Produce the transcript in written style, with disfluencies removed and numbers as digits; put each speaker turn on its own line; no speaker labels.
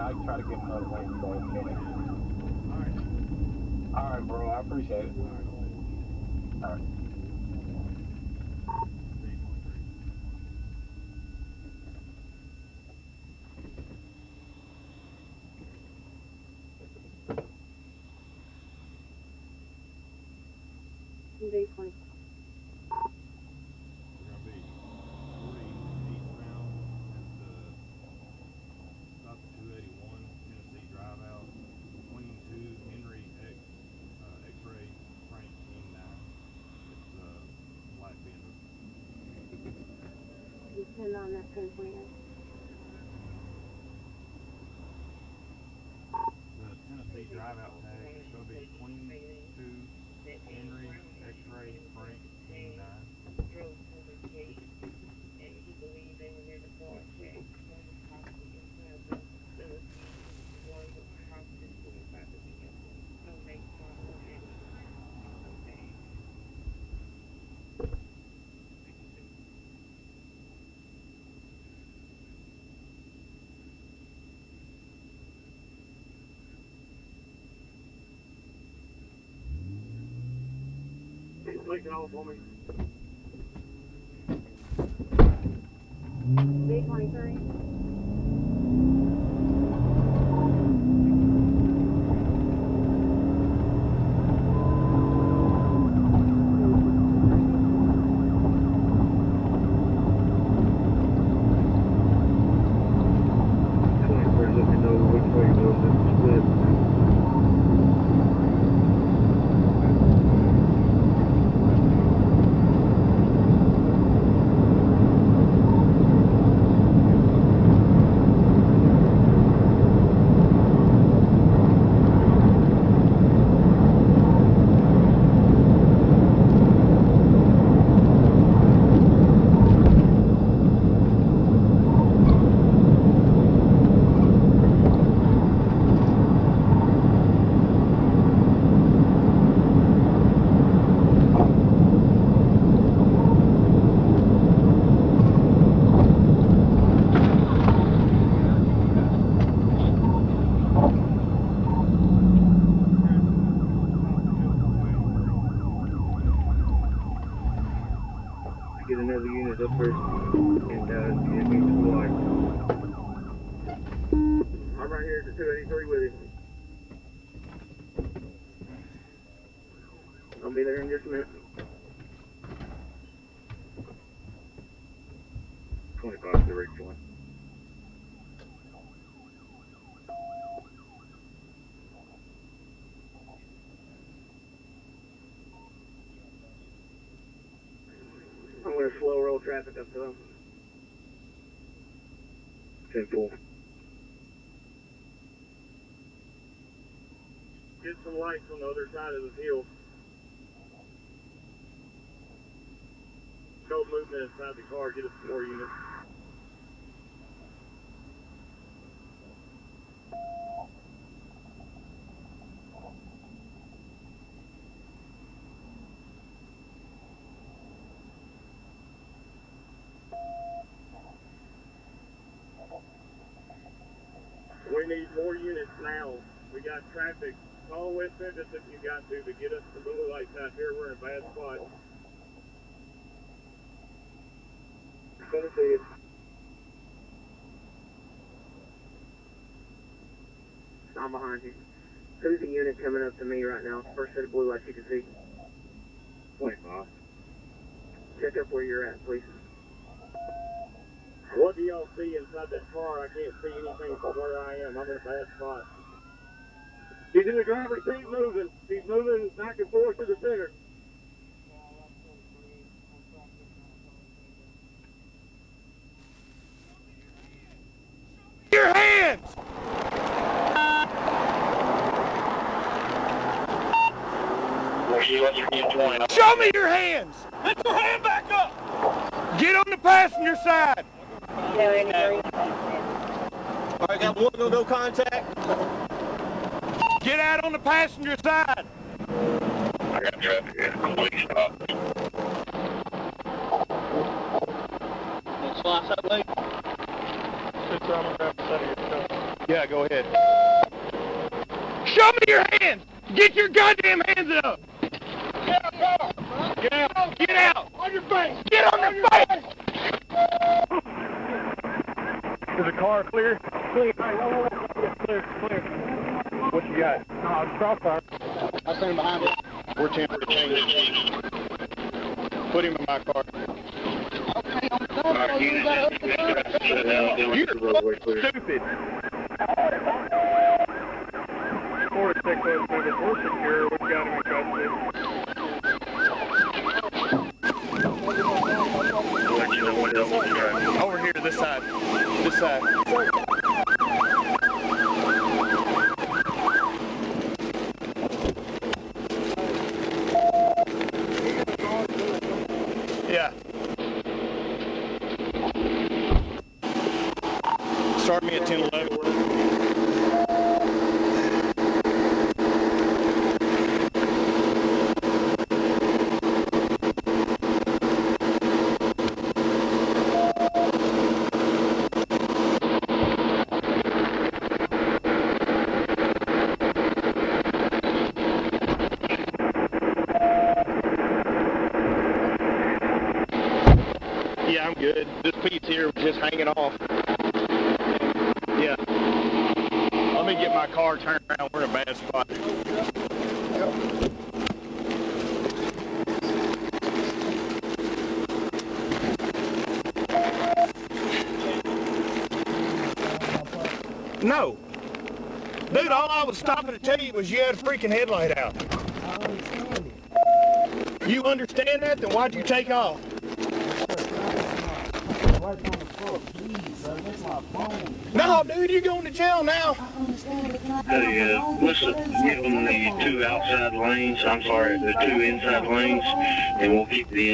I try to get another lane for a minute. All right, bro. I appreciate it. All right.
B20.
We're going to be 40 eastbound at about the 281 Tennessee drive out, 22 Henry X-ray Frank King 9. It's black BMW.
You 10 on that 1028.
The Tennessee drive out tag is going to be 22 Henry X-ray Frank King 9.
Drove to the gate, and he believed they were there to car check. One was possibly inside the facility, one was possibly inside the vehicle. No make, model, or any no tag.
Click it all for me.
B23.
Let me know which way you're going to split. Get another unit up first and get me to the light. I'm right here at the 283 with you. I'll be there in just a minute. 25 to the right point. I'm going to slow roll traffic up to them. 10-4. Get some lights on the other side of the hill. No movement inside the car. Get us some more units. We need more units now. We got traffic all West Memphis if you got to get us the blue lights out here. We're in a bad spot. Gonna see it. I'm behind you. Who's the unit coming up to me right now? First set of blue lights you can see. 25. Check up where you're at, please. What do y'all see inside that car? I can't see anything from where I am. I'm in a bad spot. He's in the driver's seat moving. He's moving back and forth to the center.
Your hands! Show me your hands! Put your hand back up! Get on the passenger side!
Alright, got one no contact.
Get out on the passenger side!
I got traffic here. Complete stop.
Let's slice that way.
Sit down on that side of your car.
Yeah, go ahead.
Show me your hands! Get your goddamn hands up! Get out! Get out! Get out! On your face! Get on your face!
Is the car clear?
Clear. Clear. Clear.
What you got?
Crossfire. I stand behind it.
We're tempering to change. Put him in my car. You're stupid. 46 we're secure. We've got him in custody. Over here, this side. This side. Yeah. Start me at 10:11. Yeah, I'm good. This piece here was just hanging off. Yeah. Let me get my car turned around. We're in a bad spot. No. Dude, all I was stopping to tell you was you had a freaking headlight out. You understand that? Then why'd you take off? No, dude, you're going to jail now.
Hey, listen, give them the 2 outside lanes, I'm sorry, the 2 inside lanes, and we'll keep the